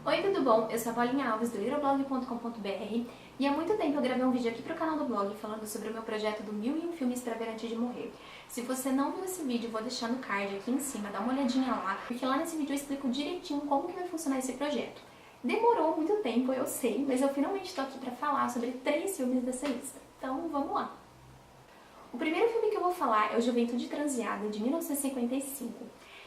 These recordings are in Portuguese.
Oi, tudo bom? Eu sou a Paulinha Alves do littleblog.com.br e há muito tempo eu gravei um vídeo aqui pro canal do blog falando sobre o meu projeto do 1001 filmes pra ver antes de morrer. Se você não viu esse vídeo, eu vou deixar no card aqui em cima, dá uma olhadinha lá, porque lá nesse vídeo eu explico direitinho como que vai funcionar esse projeto. Demorou muito tempo, eu sei, mas eu finalmente estou aqui pra falar sobre 3 filmes dessa lista. Então, vamos lá! O primeiro filme que eu vou falar é o Juventude Transviada, de 1955.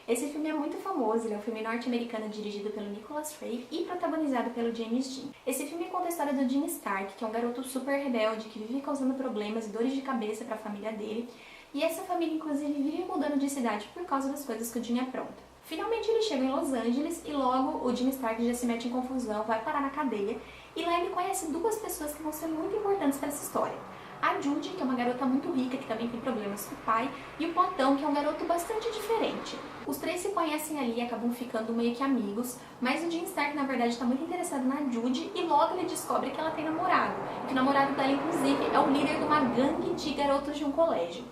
Esse filme é muito famoso, ele é um filme norte-americano dirigido pelo Nicholas Ray e protagonizado pelo James Dean. Esse filme conta a história do Dean Stark, que é um garoto super rebelde, que vive causando problemas e dores de cabeça para a família dele, e essa família inclusive vive mudando de cidade por causa das coisas que o Dean apronta. Finalmente ele chega em Los Angeles e logo o Dean Stark já se mete em confusão, vai parar na cadeia, e lá ele conhece 2 pessoas que vão ser muito importantes para essa história. A Judy, que é uma garota muito rica, que também tem problemas com o pai, e o Platão, que é um garoto bastante diferente. Os 3 se conhecem ali e acabam ficando meio que amigos, mas o Dean Stark, na verdade, está muito interessado na Judy e logo ele descobre que ela tem namorado. E que o namorado dela, inclusive, é o líder de uma gangue de garotos de um colégio.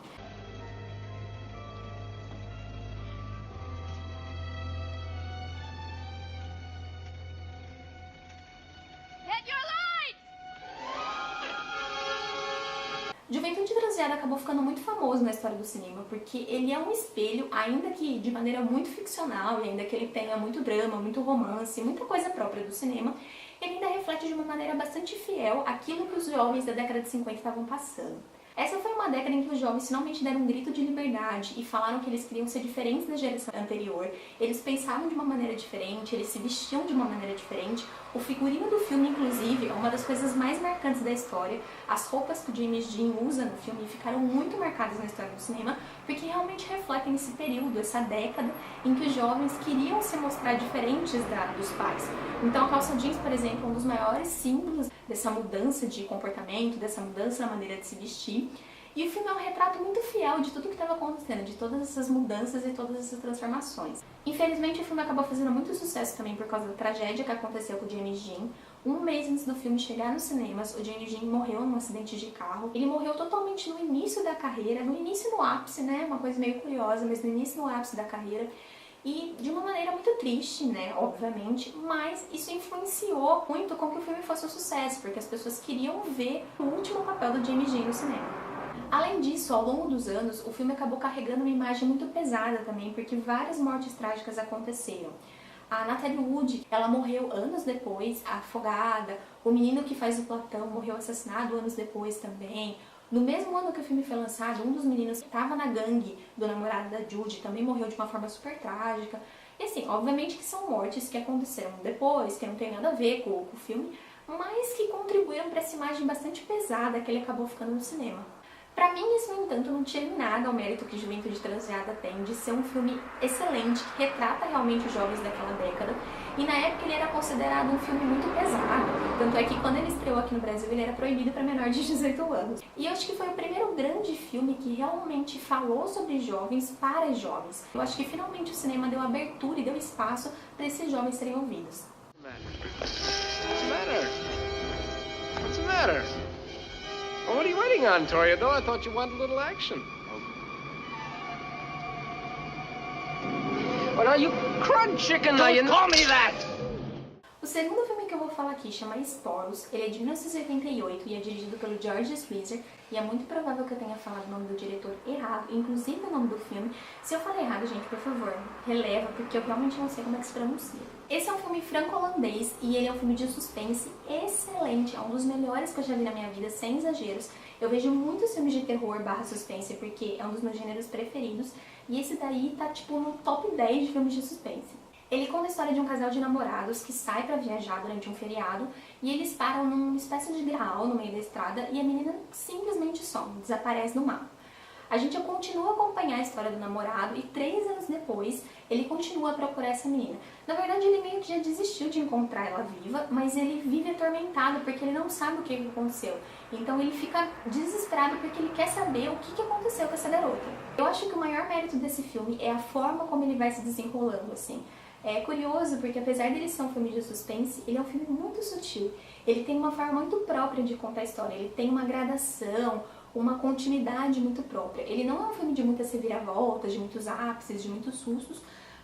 Juventude Transviada acabou ficando muito famoso na história do cinema, porque ele é um espelho, ainda que de maneira muito ficcional, e ainda que ele tenha muito drama, muito romance, muita coisa própria do cinema, ele ainda reflete de uma maneira bastante fiel aquilo que os jovens da década de 50 estavam passando. Essa foi uma década em que os jovens finalmente deram um grito de liberdade e falaram que eles queriam ser diferentes da geração anterior, eles pensavam de uma maneira diferente, eles se vestiam de uma maneira diferente. O figurino do filme, inclusive, é uma das coisas mais marcantes da história. As roupas que o James Dean usa no filme ficaram muito marcadas na história do cinema, porque realmente refletem esse período, essa década, em que os jovens queriam se mostrar diferentes dos pais. Então a calça jeans, por exemplo, é um dos maiores símbolos dessa mudança de comportamento, dessa mudança na maneira de se vestir. E o filme é um retrato muito fiel de tudo que estava acontecendo, de todas essas mudanças e todas essas transformações. Infelizmente, o filme acabou fazendo muito sucesso também por causa da tragédia que aconteceu com o James Dean. Um mês antes do filme chegar nos cinemas, o James Dean morreu num acidente de carro. Ele morreu totalmente no início da carreira, no início no ápice, né? Uma coisa meio curiosa, mas no início no ápice da carreira. E de uma maneira muito triste, né, obviamente, mas isso influenciou muito com que o filme fosse um sucesso, porque as pessoas queriam ver o último papel do James Dean no cinema. Além disso, ao longo dos anos, o filme acabou carregando uma imagem muito pesada também, porque várias mortes trágicas aconteceram. A Natalie Wood, ela morreu anos depois, afogada. O menino que faz o Platão morreu assassinado anos depois também. No mesmo ano que o filme foi lançado, um dos meninos que estava na gangue do namorado da Judy também morreu de uma forma super trágica. E assim, obviamente que são mortes que aconteceram depois, que não tem nada a ver com o filme, mas que contribuíram para essa imagem bastante pesada que ele acabou ficando no cinema. Pra mim, isso, no entanto, não tira nada ao mérito que Juventude Transviada tem de ser um filme excelente, que retrata realmente os jovens daquela década. E na época ele era considerado um filme muito pesado. Tanto é que quando ele estreou aqui no Brasil, ele era proibido para menor de 18 anos. E eu acho que foi o primeiro grande filme que realmente falou sobre jovens para jovens. Eu acho que finalmente o cinema deu abertura e deu espaço para esses jovens serem ouvidos. What's the matter? What's the matter? Well, what are you waiting on, Toreador? I thought you wanted a little action. Well, now you crud chicken, now you call me that! O segundo filme que eu vou falar aqui chama Esporos. Ele é de 1988 e é dirigido pelo George Swisher, e é muito provável que eu tenha falado o nome do diretor errado, inclusive o nome do filme. Se eu falei errado, gente, por favor, releva, porque eu realmente não sei como é que se pronuncia. Esse é um filme franco-holandês e ele é um filme de suspense excelente, é um dos melhores que eu já vi na minha vida, sem exageros. Eu vejo muitos filmes de terror / suspense porque é um dos meus gêneros preferidos, e esse daí tá tipo no top 10 de filmes de suspense. Ele conta a história de um casal de namorados que sai pra viajar durante um feriado e eles param numa espécie de graal no meio da estrada e a menina simplesmente some, desaparece no mapa. A gente continua a acompanhar a história do namorado e 3 anos depois ele continua a procurar essa menina. Na verdade, ele meio que já desistiu de encontrar ela viva, mas ele vive atormentado porque ele não sabe o que aconteceu. Então ele fica desesperado porque ele quer saber o que aconteceu com essa garota. Eu acho que o maior mérito desse filme é a forma como ele vai se desenrolando, assim. É curioso porque apesar dele ser um filme de suspense, ele é um filme muito sutil. Ele tem uma forma muito própria de contar a história, ele tem uma gradação, uma continuidade muito própria. Ele não é um filme de muitas reviravoltas, de muitos ápices, de muitos sustos,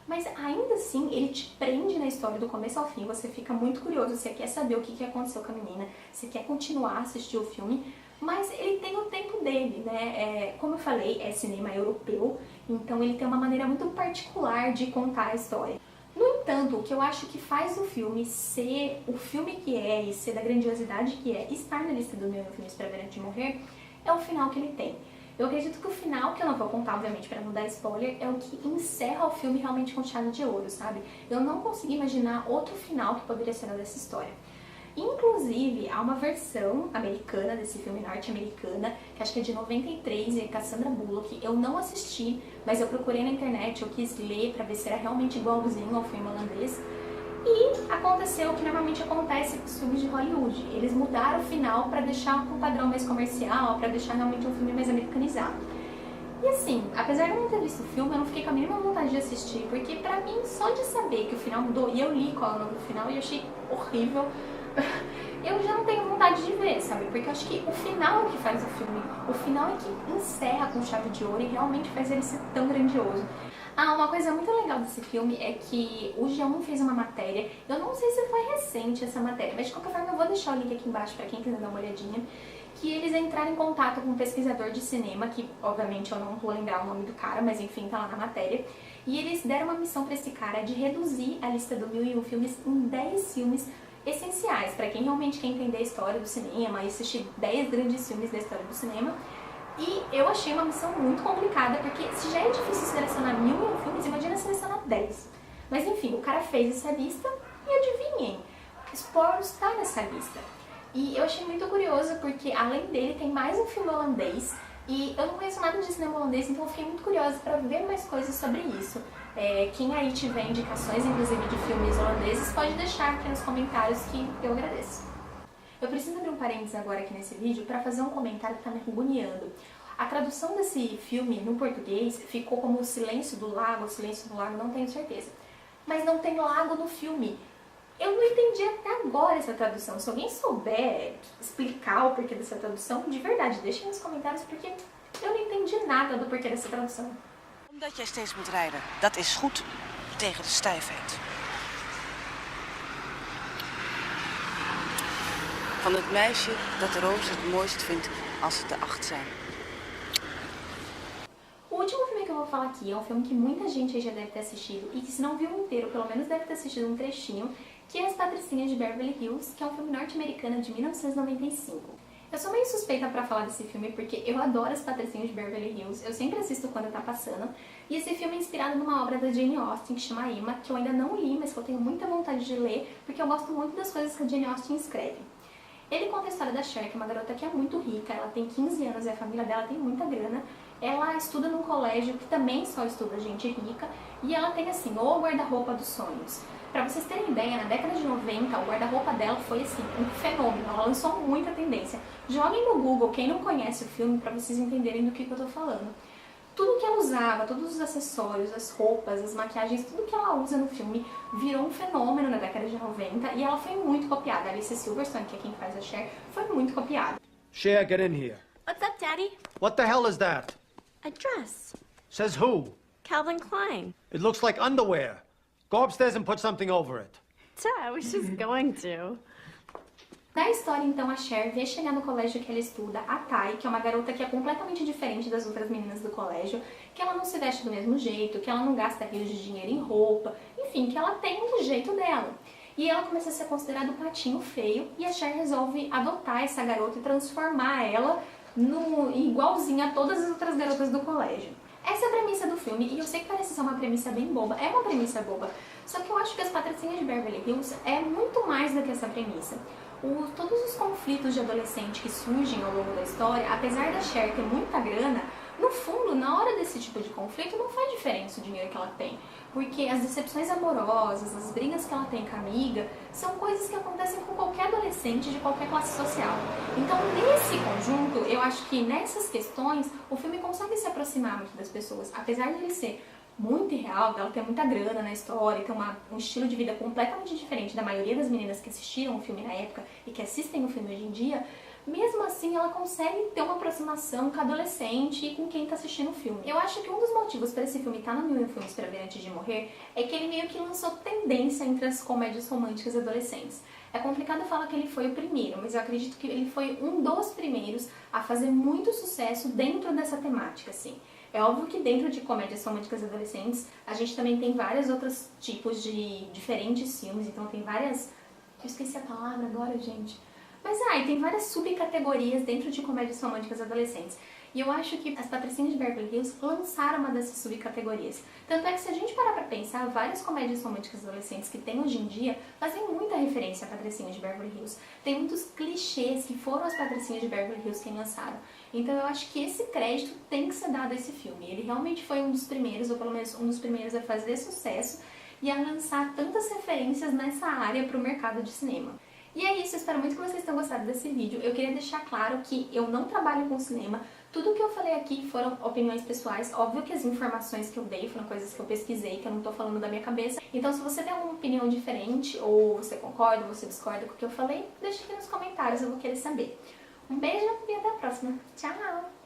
Mas ainda assim, ele te prende na história do começo ao fim, você fica muito curioso, você quer saber o que aconteceu com a menina, você quer continuar a assistir o filme, mas ele tem o tempo dele, né? Como eu falei, é cinema europeu, então ele tem uma maneira muito particular de contar a história. No entanto, o que eu acho que faz o filme ser o filme que é e ser da grandiosidade que é, estar na lista do meu filmes para ver antes de morrer, é o final que ele tem. Eu acredito que o final, que eu não vou contar, obviamente, para não dar spoiler, é o que encerra o filme realmente com chave de ouro, sabe? Eu não consegui imaginar outro final que poderia ser dessa história. Inclusive, há uma versão americana desse filme, norte-americana, que acho que é de 93, e é com a Sandra Bullock. Eu não assisti, mas eu procurei na internet, eu quis ler pra ver se era realmente igualzinho ao filme holandês. E aconteceu o que normalmente acontece com os filmes de Hollywood. Eles mudaram o final pra deixar com um padrão mais comercial, pra deixar realmente um filme mais americanizado. E assim, apesar de eu não ter visto o filme, eu não fiquei com a mínima vontade de assistir, porque pra mim, só de saber que o final mudou, e eu li qual é o nome do final e eu achei horrível, eu já não tenho vontade de ver, sabe? Porque eu acho que o final é o que faz o filme. O final é que encerra com chave de ouro e realmente faz ele ser tão grandioso. Ah, uma coisa muito legal desse filme é que o G1 fez uma matéria, eu não sei se foi recente essa matéria, mas de qualquer forma eu vou deixar o link aqui embaixo pra quem quiser dar uma olhadinha, que eles entraram em contato com um pesquisador de cinema, que obviamente eu não vou lembrar o nome do cara, mas enfim, tá lá na matéria, e eles deram uma missão pra esse cara de reduzir a lista do 1001 filmes em 10 filmes essenciais, para quem realmente quer entender a história do cinema e assistir 10 grandes filmes da história do cinema. E eu achei uma missão muito complicada, porque se já é difícil selecionar 1001 filmes, imagina selecionar 10. Mas enfim, o cara fez essa lista e adivinhem, Sporos está nessa lista. E eu achei muito curioso porque além dele tem mais um filme holandês, e eu não conheço nada de cinema holandês, então eu fiquei muito curiosa para ver mais coisas sobre isso. Quem aí tiver indicações, inclusive de filmes holandeses, pode deixar aqui nos comentários que eu agradeço. Eu preciso abrir um parênteses agora aqui nesse vídeo para fazer um comentário que tá me agoniando. A tradução desse filme no português ficou como O Silêncio do Lago, não tenho certeza. Mas não tem lago no filme. Eu não entendi até agora essa tradução. Se alguém souber explicar o porquê dessa tradução, de verdade, deixem nos comentários, porque eu não entendi nada do porquê dessa tradução. Omdat jij steeds moet rijden, dat is goed tegen de stijfheid. Van het meisje dat de roos het mooist vindt als ze te 8 zijn. O último filme que eu vou falar aqui é um filme que muita gente já deve ter assistido e que se não viu inteiro, pelo menos deve ter assistido um trechinho, que é As Patricinhas de Beverly Hills, que é um filme norte-americano de 1995. Eu sou meio suspeita pra falar desse filme porque eu adoro As Patricinhas de Beverly Hills, eu sempre assisto quando tá passando, e esse filme é inspirado numa obra da Jane Austen que chama Emma, que eu ainda não li, mas que eu tenho muita vontade de ler, porque eu gosto muito das coisas que a Jane Austen escreve. Ele conta a história da Cher, que é uma garota que é muito rica, ela tem 15 anos e a família dela tem muita grana. Ela estuda num colégio que também só estuda gente rica e ela tem assim, o guarda-roupa dos sonhos. Pra vocês terem ideia, na década de 90, o guarda-roupa dela foi assim, um fenômeno, ela lançou muita tendência. Joguem no Google quem não conhece o filme pra vocês entenderem do que eu tô falando. Tudo que ela usava, todos os acessórios, as roupas, as maquiagens, tudo que ela usa no filme virou um fenômeno na década de 90 e ela foi muito copiada. A Alicia Silverstone, que é quem faz a Cher, foi muito copiada. Cher, get in here. What's up, Daddy? What the hell is that? A dress. Says who? Calvin Klein. It looks like underwear. Go upstairs and put something over it. Dad, I was just going to. Na história, então, a Cher vê chegar no colégio que ela estuda a Tai, que é uma garota que é completamente diferente das outras meninas do colégio, que ela não se veste do mesmo jeito, que ela não gasta rios de dinheiro em roupa, enfim, que ela tem um jeito dela. E ela começa a ser considerada o patinho feio, e a Cher resolve adotar essa garota e transformar ela igualzinha a todas as outras garotas do colégio. Essa é a premissa do filme, e eu sei que parece ser uma premissa bem boba, é uma premissa boba, só que eu acho que As Patricinhas de Beverly Hills é muito mais do que essa premissa. Todos os conflitos de adolescente que surgem ao longo da história, apesar da Cher ter muita grana, no fundo, na hora desse tipo de conflito, não faz diferença o dinheiro que ela tem. Porque as decepções amorosas, as brigas que ela tem com a amiga, são coisas que acontecem com qualquer adolescente de qualquer classe social. Então, nesse conjunto, eu acho que nessas questões, o filme consegue se aproximar muito das pessoas. Apesar de ele ser muito irreal, dela ter muita grana na história, ter um estilo de vida completamente diferente da maioria das meninas que assistiram o filme na época e que assistem o filme hoje em dia, mesmo assim ela consegue ter uma aproximação com a adolescente e com quem tá assistindo o filme. Eu acho que um dos motivos para esse filme estar no Mil e um Filmes para Ver Antes de Morrer é que ele meio que lançou tendência entre as comédias românticas adolescentes. É complicado falar que ele foi o primeiro, mas eu acredito que ele foi um dos primeiros a fazer muito sucesso dentro dessa temática, assim. É óbvio que dentro de comédias românticas adolescentes, a gente também tem vários outros tipos de diferentes filmes, então tem várias... Eu esqueci a palavra agora, gente. Mas tem várias subcategorias dentro de comédias românticas adolescentes. E eu acho que as Patricinhas de Beverly Hills lançaram uma dessas subcategorias. Tanto é que se a gente parar pra pensar, várias comédias românticas adolescentes que tem hoje em dia fazem muita referência a Patricinhas de Beverly Hills. Tem muitos clichês que foram as Patricinhas de Beverly Hills quem lançaram. Então eu acho que esse crédito tem que ser dado a esse filme. Ele realmente foi um dos primeiros, ou pelo menos um dos primeiros a fazer sucesso e a lançar tantas referências nessa área pro mercado de cinema. E é isso, eu espero muito que vocês tenham gostado desse vídeo. Eu queria deixar claro que eu não trabalho com cinema. Tudo que eu falei aqui foram opiniões pessoais. Óbvio que as informações que eu dei foram coisas que eu pesquisei, que eu não tô falando da minha cabeça. Então se você tem alguma opinião diferente, ou você concorda, ou você discorda com o que eu falei, deixa aqui nos comentários, eu vou querer saber. Um beijo e até a próxima. Tchau!